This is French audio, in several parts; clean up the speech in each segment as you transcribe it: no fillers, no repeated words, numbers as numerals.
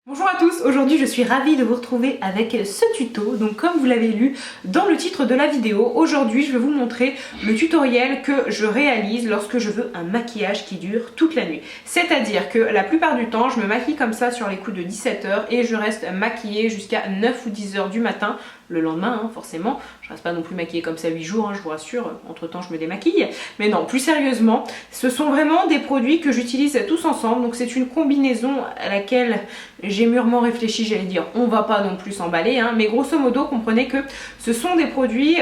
Bonjour à tous, aujourd'hui je suis ravie de vous retrouver avec ce tuto. Donc comme vous l'avez lu dans le titre de la vidéo, aujourd'hui je vais vous montrer le tutoriel que je réalise lorsque je veux un maquillage qui dure toute la nuit. C'est-à-dire que la plupart du temps je me maquille comme ça sur les coups de 17 h et je reste maquillée jusqu'à 9 ou 10 h du matin. Le lendemain, forcément, je reste pas non plus maquillée comme ça 8 jours, je vous rassure, entre temps je me démaquille. Mais non, plus sérieusement, ce sont vraiment des produits que j'utilise tous ensemble, donc c'est une combinaison à laquelle j'ai mûrement réfléchi, j'allais dire, on va pas non plus s'emballer, mais grosso modo, comprenez que ce sont des produits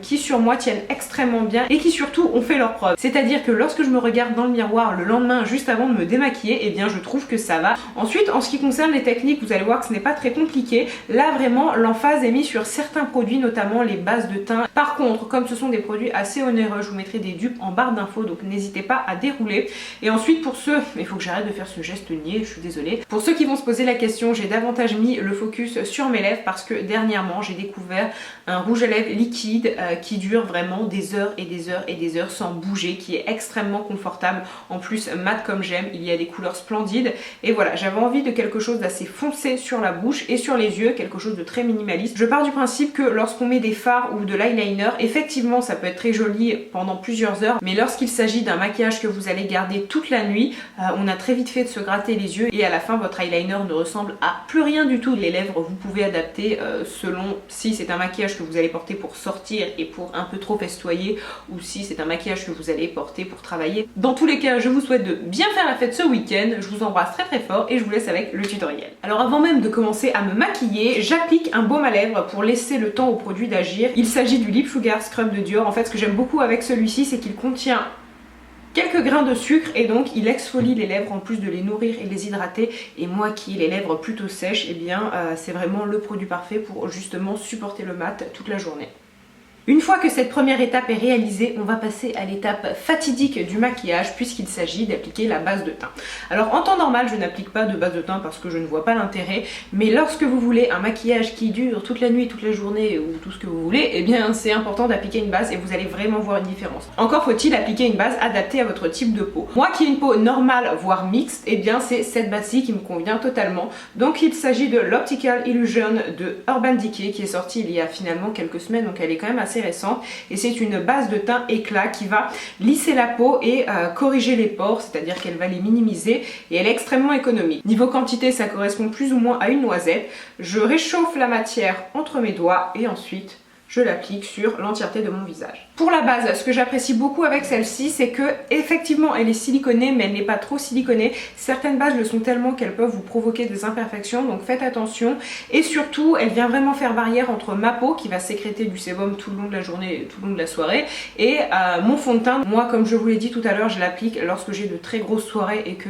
qui sur moi tiennent extrêmement bien et qui surtout ont fait leur preuve. C'est-à-dire que lorsque je me regarde dans le miroir le lendemain, juste avant de me démaquiller, eh bien je trouve que ça va. Ensuite, en ce qui concerne les techniques, vous allez voir que ce n'est pas très compliqué. Là, vraiment, l'emphase est mise sur certains produits, notamment les bases de teint. Par contre, comme ce sont des produits assez onéreux, je vous mettrai des dupes en barre d'infos, donc n'hésitez pas à dérouler. Et ensuite, pour ceux, il faut que j'arrête de faire ce geste niais, je suis désolée. Pour ceux qui vont se poser la question, j'ai davantage mis le focus sur mes lèvres parce que dernièrement, j'ai découvert un rouge à lèvres liquide qui dure vraiment des heures et des heures et des heures sans bouger, qui est extrêmement confortable. En plus, mat comme j'aime, il y a des couleurs splendides. Et voilà, j'avais envie de quelque chose d'assez foncé sur la bouche et sur les yeux, quelque chose de très minimaliste. Je pars du principe que lorsqu'on met des fards ou de l'eyeliner, effectivement ça peut être très joli pendant plusieurs heures, mais lorsqu'il s'agit d'un maquillage que vous allez garder toute la nuit, on a très vite fait de se gratter les yeux et à la fin votre eyeliner ne ressemble à plus rien du tout. Les lèvres vous pouvez adapter selon si c'est un maquillage que vous allez porter pour sortir et pour un peu trop festoyer ou si c'est un maquillage que vous allez porter pour travailler. Dans tous les cas, je vous souhaite de bien faire la fête ce week-end, je vous embrasse très fort et je vous laisse avec le tutoriel. Alors avant même de commencer à me maquiller, j'applique un baume à lèvres pour laisser le temps au produit d'agir. Il s'agit du Lip Sugar Scrub de Dior. En fait, ce que j'aime beaucoup avec celui-ci, c'est qu'il contient quelques grains de sucre et donc il exfolie les lèvres en plus de les nourrir et les hydrater. Et moi qui ai les lèvres plutôt sèches, eh bien c'est vraiment le produit parfait pour justement supporter le mat toute la journée. Une fois que cette première étape est réalisée, on va passer à l'étape fatidique du maquillage puisqu'il s'agit d'appliquer la base de teint. Alors en temps normal, je n'applique pas de base de teint parce que je ne vois pas l'intérêt, mais lorsque vous voulez un maquillage qui dure toute la nuit, toute la journée ou tout ce que vous voulez, eh bien c'est important d'appliquer une base et vous allez vraiment voir une différence. Encore faut-il appliquer une base adaptée à votre type de peau. Moi qui ai une peau normale voire mixte, eh bien c'est cette base-ci qui me convient totalement. Donc il s'agit de l'Optical Illusion de Urban Decay qui est sortie il y a finalement quelques semaines, donc elle est quand même assez récente et c'est une base de teint éclat qui va lisser la peau et corriger les pores, c'est-à-dire qu'elle va les minimiser et elle est extrêmement économique. Niveau quantité, ça correspond plus ou moins à une noisette. Je réchauffe la matière entre mes doigts et ensuite je l'applique sur l'entièreté de mon visage. Pour la base, ce que j'apprécie beaucoup avec celle-ci, c'est que effectivement elle est siliconée, mais elle n'est pas trop siliconée. Certaines bases le sont tellement qu'elles peuvent vous provoquer des imperfections, donc faites attention. Et surtout, elle vient vraiment faire barrière entre ma peau qui va sécréter du sébum tout le long de la journée, tout le long de la soirée, et mon fond de teint. Moi, comme je vous l'ai dit tout à l'heure, je l'applique lorsque j'ai de très grosses soirées et que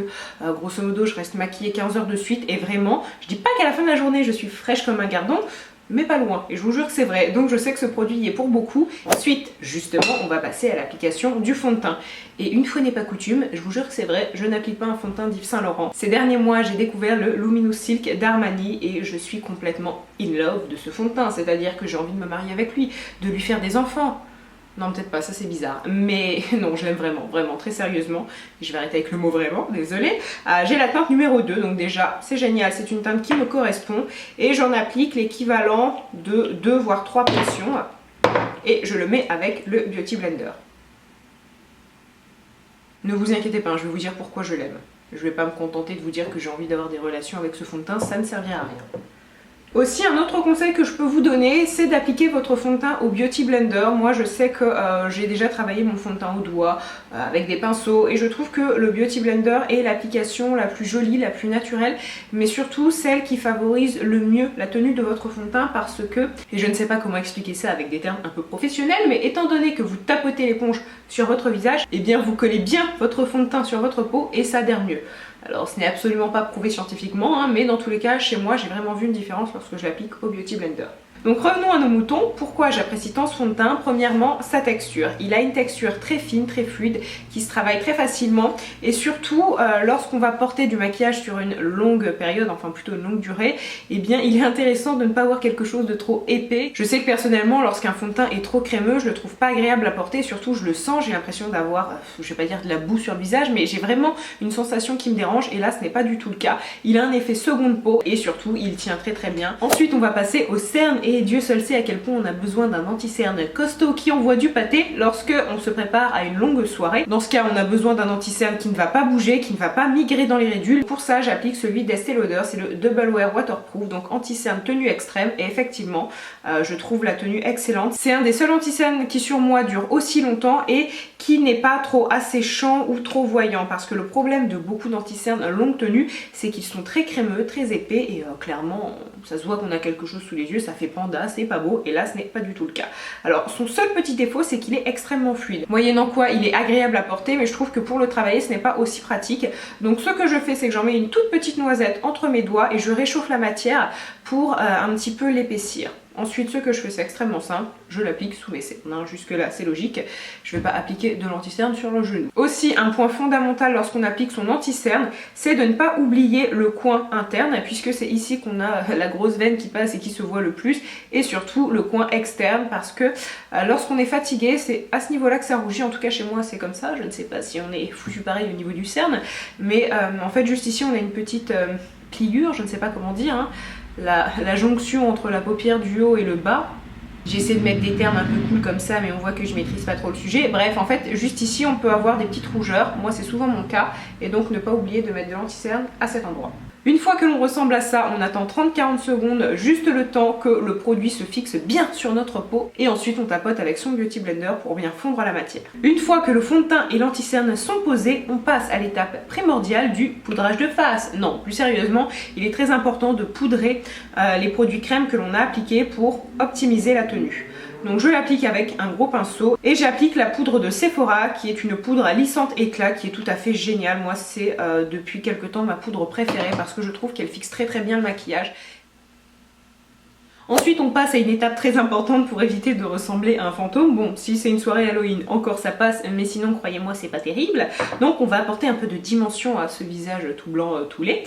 grosso modo je reste maquillée 15 heures de suite. Et vraiment, je dis pas qu'à la fin de la journée je suis fraîche comme un gardon, mais pas loin, et je vous jure que c'est vrai, donc je sais que ce produit y est pour beaucoup. Ensuite, justement, on va passer à l'application du fond de teint. Et une fois n'est pas coutume, je vous jure que c'est vrai, je n'applique pas un fond de teint d'Yves Saint Laurent. Ces derniers mois, j'ai découvert le Luminous Silk d'Armani et je suis complètement in love de ce fond de teint, c'est-à-dire que j'ai envie de me marier avec lui, de lui faire des enfants. Non, peut-être pas, ça c'est bizarre. Mais non, je l'aime vraiment, vraiment, très sérieusement. Je vais arrêter avec le mot vraiment, désolée. J'ai la teinte numéro 2, donc déjà, c'est génial. C'est une teinte qui me correspond. Et j'en applique l'équivalent de 2 voire 3 pressions. Et je le mets avec le Beauty Blender. Ne vous inquiétez pas, je vais vous dire pourquoi je l'aime. Je vais pas me contenter de vous dire que j'ai envie d'avoir des relations avec ce fond de teint, ça ne servira à rien. Aussi, un autre conseil que je peux vous donner, c'est d'appliquer votre fond de teint au Beauty Blender. Moi, je sais que j'ai déjà travaillé mon fond de teint au doigt avec des pinceaux et je trouve que le Beauty Blender est l'application la plus jolie, la plus naturelle, mais surtout celle qui favorise le mieux la tenue de votre fond de teint parce que, et je ne sais pas comment expliquer ça avec des termes un peu professionnels, mais étant donné que vous tapotez l'éponge sur votre visage, eh bien vous collez bien votre fond de teint sur votre peau et ça adhère mieux. Alors ce n'est absolument pas prouvé scientifiquement, mais dans tous les cas, chez moi, j'ai vraiment vu une différence lorsque je l'applique au Beauty Blender. Donc revenons à nos moutons. Pourquoi j'apprécie tant ce fond de teint? Premièrement, sa texture. Il a une texture très fine, très fluide, qui se travaille très facilement et surtout lorsqu'on va porter du maquillage sur une longue période, enfin plutôt une longue durée, eh bien il est intéressant de ne pas avoir quelque chose de trop épais. Je sais que personnellement, lorsqu'un fond de teint est trop crémeux, je le trouve pas agréable à porter, surtout je le sens, j'ai l'impression d'avoir, je vais pas dire de la boue sur le visage, mais j'ai vraiment une sensation qui me dérange et là ce n'est pas du tout le cas. Il a un effet seconde peau et surtout il tient très très bien. Ensuite on va passer au cerne et Dieu seul sait à quel point on a besoin d'un anti-cerne costaud qui envoie du pâté lorsque on se prépare à une longue soirée. Dans ce cas on a besoin d'un anti-cerne qui ne va pas bouger, qui ne va pas migrer dans les ridules. Pour ça j'applique celui d'Estée Lauder, c'est le Double Wear Waterproof, donc anti-cerne tenue extrême et effectivement je trouve la tenue excellente. C'est un des seuls anti-cernes qui sur moi dure aussi longtemps et qui n'est pas trop asséchant ou trop voyant, parce que le problème de beaucoup d'anti-cernes longue tenue c'est qu'ils sont très crémeux, très épais et clairement ça se voit qu'on a quelque chose sous les yeux, ça fait panda, c'est pas beau et là ce n'est pas du tout le cas. Alors son seul petit défaut c'est qu'il est extrêmement fluide, moyennant quoi il est agréable à porter, mais je trouve que pour le travailler ce n'est pas aussi pratique. Donc ce que je fais c'est que j'en mets une toute petite noisette entre mes doigts et je réchauffe la matière pour un petit peu l'épaissir. Ensuite ce que je fais c'est extrêmement simple, je l'applique sous mes cernes, hein. Jusque là c'est logique, je vais pas appliquer de l'anti-cerne sur le genou. Aussi un point fondamental lorsqu'on applique son anti-cerne, c'est de ne pas oublier le coin interne, puisque c'est ici qu'on a la grosse veine qui passe et qui se voit le plus, et surtout le coin externe, parce que lorsqu'on est fatigué c'est à ce niveau là que ça rougit, en tout cas chez moi c'est comme ça, je ne sais pas si on est foutu pareil au niveau du cerne, mais en fait juste ici on a une petite pliure, je ne sais pas comment dire, hein. La jonction entre la paupière du haut et le bas. J'essaie de mettre des termes un peu cool comme ça, mais on voit que je maîtrise pas trop le sujet. Bref, en fait, juste ici, on peut avoir des petites rougeurs. Moi, c'est souvent mon cas. Et donc, ne pas oublier de mettre de l'anti-cerne à cet endroit. Une fois que l'on ressemble à ça, on attend 30-40 secondes, juste le temps que le produit se fixe bien sur notre peau. Et ensuite, on tapote avec son Beauty Blender pour bien fondre la matière. Une fois que le fond de teint et l'anti-cerne sont posés, on passe à l'étape primordiale du poudrage de face. Non, plus sérieusement, il est très important de poudrer les produits crème que l'on a appliqués pour optimiser la tenue. Donc je l'applique avec un gros pinceau et j'applique la poudre de Sephora qui est une poudre à lissante éclat qui est tout à fait géniale. Moi c'est depuis quelques temps ma poudre préférée parce que je trouve qu'elle fixe très bien le maquillage. Ensuite on passe à une étape très importante pour éviter de ressembler à un fantôme. Bon, si c'est une soirée Halloween encore ça passe, mais sinon croyez-moi c'est pas terrible. Donc on va apporter un peu de dimension à ce visage tout blanc tout laid.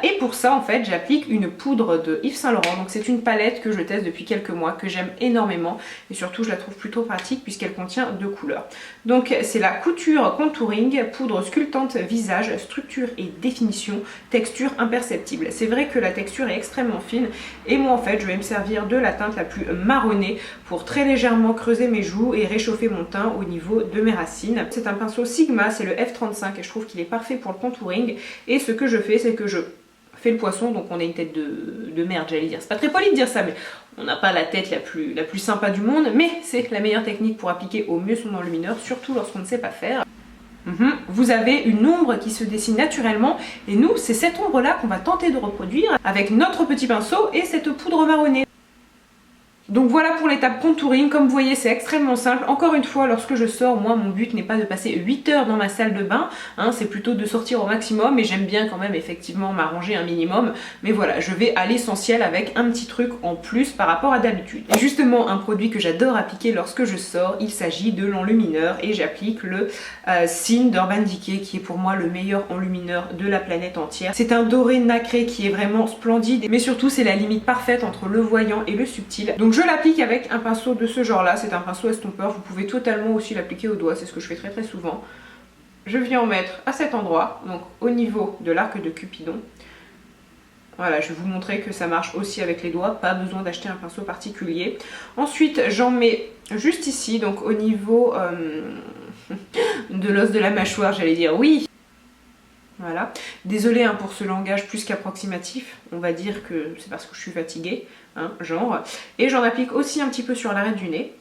Et pour ça en fait j'applique une poudre de Yves Saint Laurent. Donc c'est une palette que je teste depuis quelques mois, que j'aime énormément et surtout je la trouve plutôt pratique puisqu'elle contient 2 couleurs. Donc c'est la Couture Contouring, poudre sculptante visage, structure et définition, texture imperceptible. C'est vrai que la texture est extrêmement fine et moi en fait je vais me servir de la teinte la plus marronnée pour très légèrement creuser mes joues et réchauffer mon teint au niveau de mes racines. C'est un pinceau Sigma, c'est le F35 et je trouve qu'il est parfait pour le contouring. Et ce que je fais c'est que je fais le poisson, donc on a une tête de merde j'allais dire. C'est pas très poli de dire ça mais on n'a pas la tête la plus sympa du monde, mais c'est la meilleure technique pour appliquer au mieux son enlumineur, surtout lorsqu'on ne sait pas faire. Vous avez une ombre qui se dessine naturellement et nous c'est cette ombre là qu'on va tenter de reproduire avec notre petit pinceau et cette poudre marronnée. Donc voilà pour l'étape contouring, comme vous voyez c'est extrêmement simple. Encore une fois, lorsque je sors, moi mon but n'est pas de passer 8 heures dans ma salle de bain, hein, c'est plutôt de sortir au maximum et j'aime bien quand même effectivement m'arranger un minimum. Mais voilà, je vais à l'essentiel avec un petit truc en plus par rapport à d'habitude. Et justement un produit que j'adore appliquer lorsque je sors, il s'agit de l'enlumineur et j'applique le Cine d'Urban Decay qui est pour moi le meilleur enlumineur de la planète entière. C'est un doré nacré qui est vraiment splendide, mais surtout c'est la limite parfaite entre le voyant et le subtil. Donc je l'applique avec un pinceau de ce genre là, c'est un pinceau estompeur, vous pouvez totalement aussi l'appliquer au doigt, c'est ce que je fais très souvent. Je viens en mettre à cet endroit, donc au niveau de l'arc de Cupidon. Voilà, je vais vous montrer que ça marche aussi avec les doigts, pas besoin d'acheter un pinceau particulier. Ensuite j'en mets juste ici, donc au niveau de l'os de la mâchoire, j'allais dire oui. Voilà, désolée hein, pour ce langage plus qu'approximatif, on va dire que c'est parce que je suis fatiguée, hein, genre. Et j'en applique aussi un petit peu sur l'arête du nez.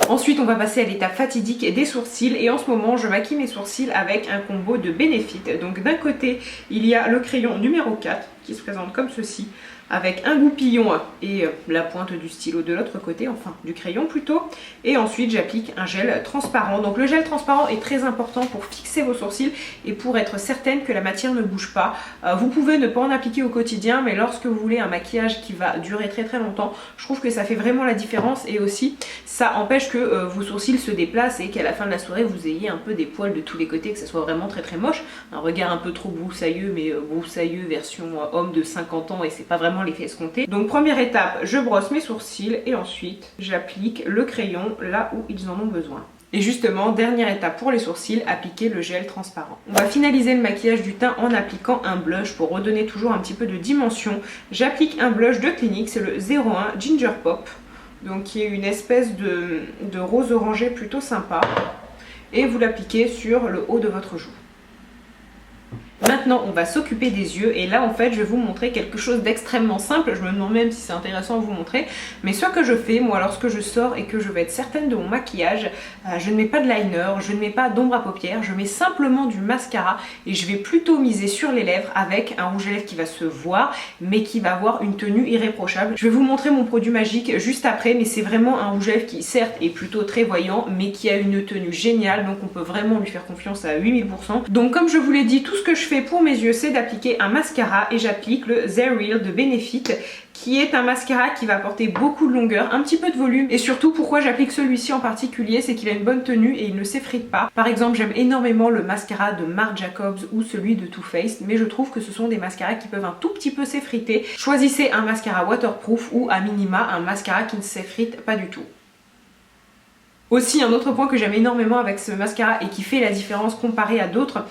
Ensuite on va passer à l'étape fatidique des sourcils et en ce moment je maquille mes sourcils avec un combo de Benefit. Donc d'un côté il y a le crayon numéro 4 qui se présente comme ceci, avec un goupillon et la pointe du stylo de l'autre côté, enfin du crayon plutôt. Et ensuite j'applique un gel transparent. Donc le gel transparent est très important pour fixer vos sourcils et pour être certaine que la matière ne bouge pas. Vous pouvez ne pas en appliquer au quotidien, mais lorsque vous voulez un maquillage qui va durer très longtemps, je trouve que ça fait vraiment la différence, et aussi ça empêche que vos sourcils se déplacent et qu'à la fin de la soirée vous ayez un peu des poils de tous les côtés, que ça soit vraiment très moche. Un regard un peu trop broussailleux, mais broussailleux version homme de 50 ans, et c'est pas vraiment l'effet escompté. Donc première étape, je brosse mes sourcils et ensuite j'applique le crayon là où ils en ont besoin. Et justement, dernière étape pour les sourcils, appliquer le gel transparent. On va finaliser le maquillage du teint en appliquant un blush pour redonner toujours un petit peu de dimension. J'applique un blush de Clinique, c'est le 01 Ginger Pop, donc qui est une espèce de rose orangé plutôt sympa. Et vous l'appliquez sur le haut de votre joue. Maintenant on va s'occuper des yeux, et là en fait je vais vous montrer quelque chose d'extrêmement simple. Je me demande même si c'est intéressant à vous montrer, mais ce que je fais moi lorsque je sors et que je vais être certaine de mon maquillage, je ne mets pas de liner, je ne mets pas d'ombre à paupières, je mets simplement du mascara, et je vais plutôt miser sur les lèvres avec un rouge à lèvres qui va se voir mais qui va avoir une tenue irréprochable. Je vais vous montrer mon produit magique juste après, mais c'est vraiment un rouge à lèvres qui certes est plutôt très voyant mais qui a une tenue géniale, donc on peut vraiment lui faire confiance à 8000%. Donc comme je vous l'ai dit, tout ce que je fais pour mes yeux, c'est d'appliquer un mascara, et j'applique le They're Real de Benefit, qui est un mascara qui va apporter beaucoup de longueur, un petit peu de volume, et surtout pourquoi j'applique celui-ci en particulier, c'est qu'il a une bonne tenue et il ne s'effrite pas. Par exemple, j'aime énormément le mascara de Marc Jacobs ou celui de Too Faced, mais je trouve que ce sont des mascaras qui peuvent un tout petit peu s'effriter. Choisissez un mascara waterproof ou à minima un mascara qui ne s'effrite pas du tout. Aussi, un autre point que j'aime énormément avec ce mascara et qui fait la différence comparé à d'autres,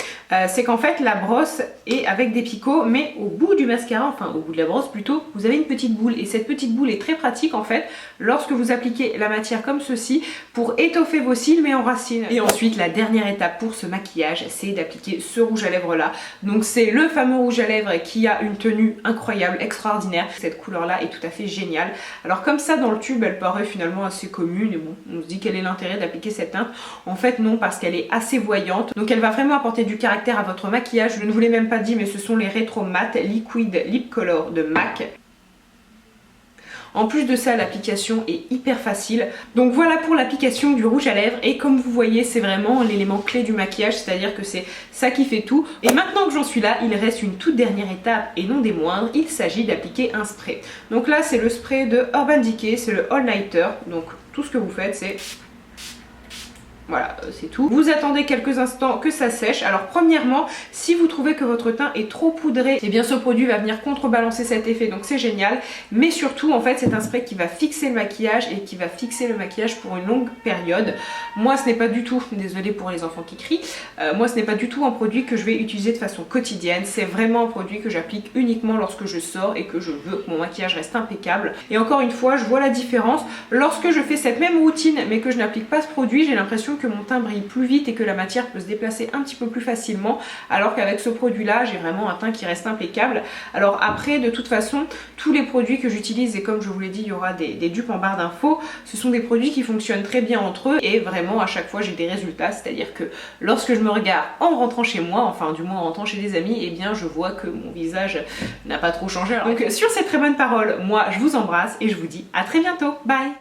c'est qu'en fait la brosse est avec des picots, mais au bout du mascara, enfin au bout de la brosse plutôt, vous avez une petite boule, et cette petite boule est très pratique en fait lorsque vous appliquez la matière comme ceci pour étoffer vos cils mais en racines. Et ensuite la dernière étape pour ce maquillage, c'est d'appliquer ce rouge à lèvres là. Donc c'est le fameux rouge à lèvres qui a une tenue incroyable, extraordinaire. Cette couleur là est tout à fait géniale. Alors comme ça dans le tube elle paraît finalement assez commune, et bon, on se dit quelle est l'intérêt d'appliquer cette teinte. En fait non, parce qu'elle est assez voyante, donc elle va vraiment apporter du caractère à votre maquillage. Je ne vous l'ai même pas dit, mais ce sont les Retro Matte Liquid Lip Color de MAC. En plus de ça, l'application est hyper facile. Donc voilà pour l'application du rouge à lèvres, et comme vous voyez c'est vraiment l'élément clé du maquillage, c'est-à-dire que c'est ça qui fait tout. Et maintenant que j'en suis là, il reste une toute dernière étape et non des moindres, il s'agit d'appliquer un spray. Donc là c'est le spray de Urban Decay, c'est le All Nighter. Donc tout ce que vous faites c'est... Voilà, c'est tout. Vous attendez quelques instants que ça sèche. Alors premièrement, si vous trouvez que votre teint est trop poudré, eh bien ce produit va venir contrebalancer cet effet, donc c'est génial. Mais surtout, en fait, c'est un spray qui va fixer le maquillage et qui va fixer le maquillage pour une longue période. Moi, ce n'est pas du tout, désolée pour les enfants qui crient, moi ce n'est pas du tout un produit que je vais utiliser de façon quotidienne. C'est vraiment un produit que j'applique uniquement lorsque je sors et que je veux que mon maquillage reste impeccable. Et encore une fois, je vois la différence. Lorsque je fais cette même routine mais que je n'applique pas ce produit, j'ai l'impression que mon teint brille plus vite et que la matière peut se déplacer un petit peu plus facilement, alors qu'avec ce produit là j'ai vraiment un teint qui reste impeccable. Alors après, de toute façon, tous les produits que j'utilise, et comme je vous l'ai dit, il y aura des dupes en barre d'infos, ce sont des produits qui fonctionnent très bien entre eux, et vraiment à chaque fois j'ai des résultats. C'est-à-dire que lorsque je me regarde en rentrant chez moi, enfin du moins en rentrant chez des amis, et bien je vois que mon visage n'a pas trop changé. Donc sur ces très bonnes paroles, moi je vous embrasse et je vous dis à très bientôt, bye.